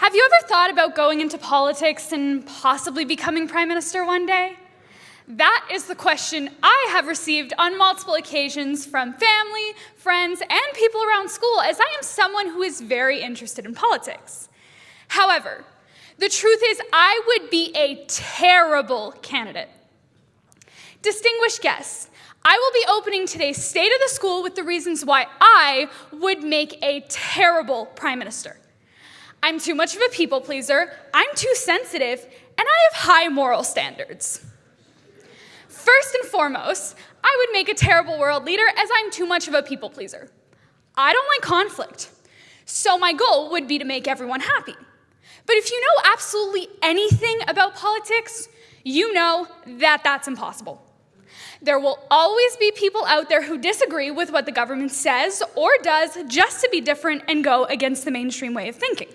Have you ever thought about going into politics and possibly becoming prime minister one day? That is the question I have received on multiple occasions from family, friends, and people around school, as I am someone who is very interested in politics. However, the truth is I would be a terrible candidate. Distinguished guests, I will be opening today's State of the School with the reasons why I would make a terrible prime minister. I'm too much of a people pleaser, I'm too sensitive, and I have high moral standards. First and foremost, I would make a terrible world leader as I'm too much of a people pleaser. I don't like conflict, so my goal would be to make everyone happy. But if you know absolutely anything about politics, you know that that's impossible. There will always be people out there who disagree with what the government says or does just to be different and go against the mainstream way of thinking.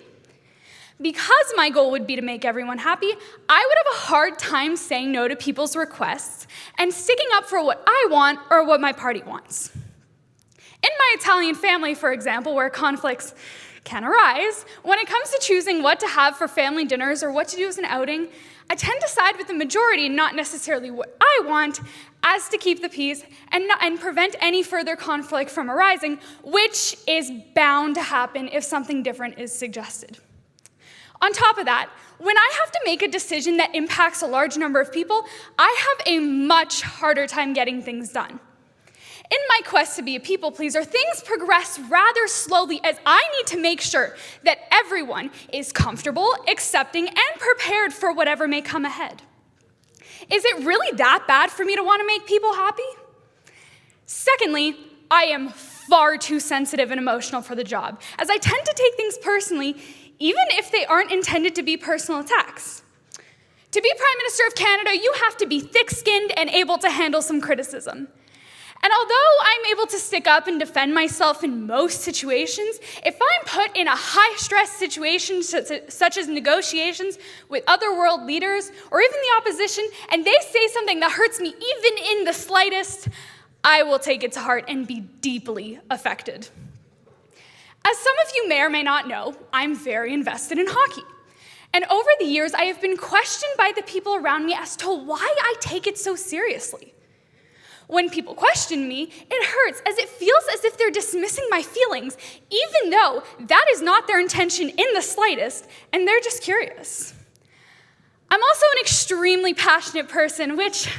Because my goal would be to make everyone happy, I would have a hard time saying no to people's requests and sticking up for what I want or what my party wants. In my Italian family, for example, where conflicts can arise, when it comes to choosing what to have for family dinners or what to do as an outing, I tend to side with the majority, not necessarily what I want, as to keep the peace and prevent any further conflict from arising, which is bound to happen if something different is suggested. On top of that, when I have to make a decision that impacts a large number of people, I have a much harder time getting things done. In my quest to be a people pleaser, things progress rather slowly as I need to make sure that everyone is comfortable, accepting, and prepared for whatever may come ahead. Is it really that bad for me to want to make people happy? Secondly, I am far too sensitive and emotional for the job, as I tend to take things personally, even if they aren't intended to be personal attacks. To be Prime Minister of Canada, you have to be thick-skinned and able to handle some criticism. And although I'm able to stick up and defend myself in most situations, if I'm put in a high-stress situation such as negotiations with other world leaders or even the opposition, and they say something that hurts me even in the slightest, I will take it to heart and be deeply affected. As some of you may or may not know, I'm very invested in hockey. And over the years, I have been questioned by the people around me as to why I take it so seriously. When people question me, it hurts as it feels as if they're dismissing my feelings, even though that is not their intention in the slightest, and they're just curious. I'm also an extremely passionate person, which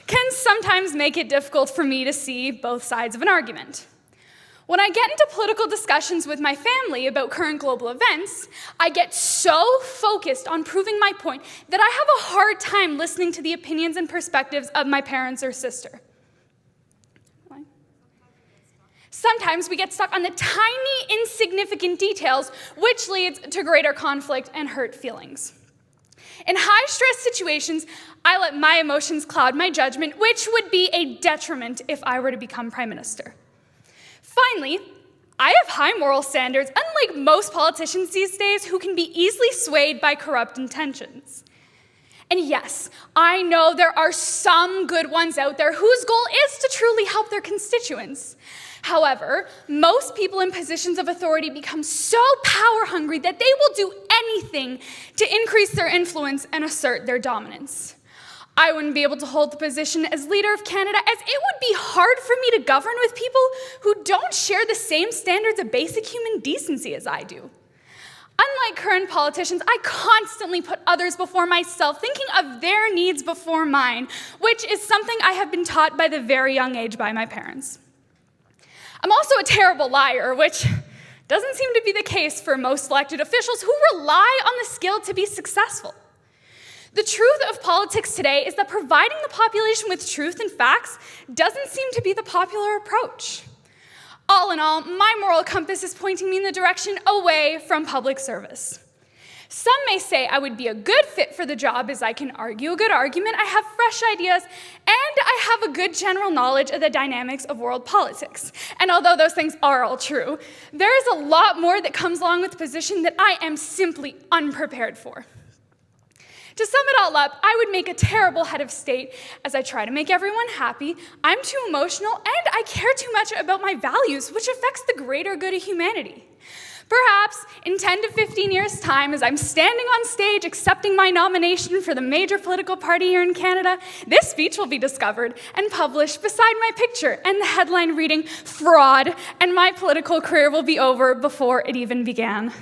can sometimes make it difficult for me to see both sides of an argument. When I get into political discussions with my family about current global events, I get so focused on proving my point that I have a hard time listening to the opinions and perspectives of my parents or sister. Sometimes we get stuck on the tiny, insignificant details, which leads to greater conflict and hurt feelings. In high-stress situations, I let my emotions cloud my judgment, which would be a detriment if I were to become Prime Minister. Finally, I have high moral standards, unlike most politicians these days who can be easily swayed by corrupt intentions. And yes, I know there are some good ones out there whose goal is to truly help their constituents. However, most people in positions of authority become so power-hungry that they will do anything to increase their influence and assert their dominance. I wouldn't be able to hold the position as leader of Canada as it would be hard for me to govern with people who don't share the same standards of basic human decency as I do. Unlike current politicians, I constantly put others before myself, thinking of their needs before mine, which is something I have been taught by the very young age by my parents. I'm also a terrible liar, which doesn't seem to be the case for most elected officials who rely on the skill to be successful. The truth of politics today is that providing the population with truth and facts doesn't seem to be the popular approach. All in all, my moral compass is pointing me in the direction away from public service. Some may say I would be a good fit for the job as I can argue a good argument, I have fresh ideas, and I have a good general knowledge of the dynamics of world politics. And although those things are all true, there is a lot more that comes along with the position that I am simply unprepared for. To sum it all up, I would make a terrible head of state as I try to make everyone happy. I'm too emotional, and I care too much about my values, which affects the greater good of humanity. Perhaps in 10 to 15 years' time, as I'm standing on stage accepting my nomination for the major political party here in Canada, this speech will be discovered and published beside my picture, and the headline reading, "Fraud," and my political career will be over before it even began.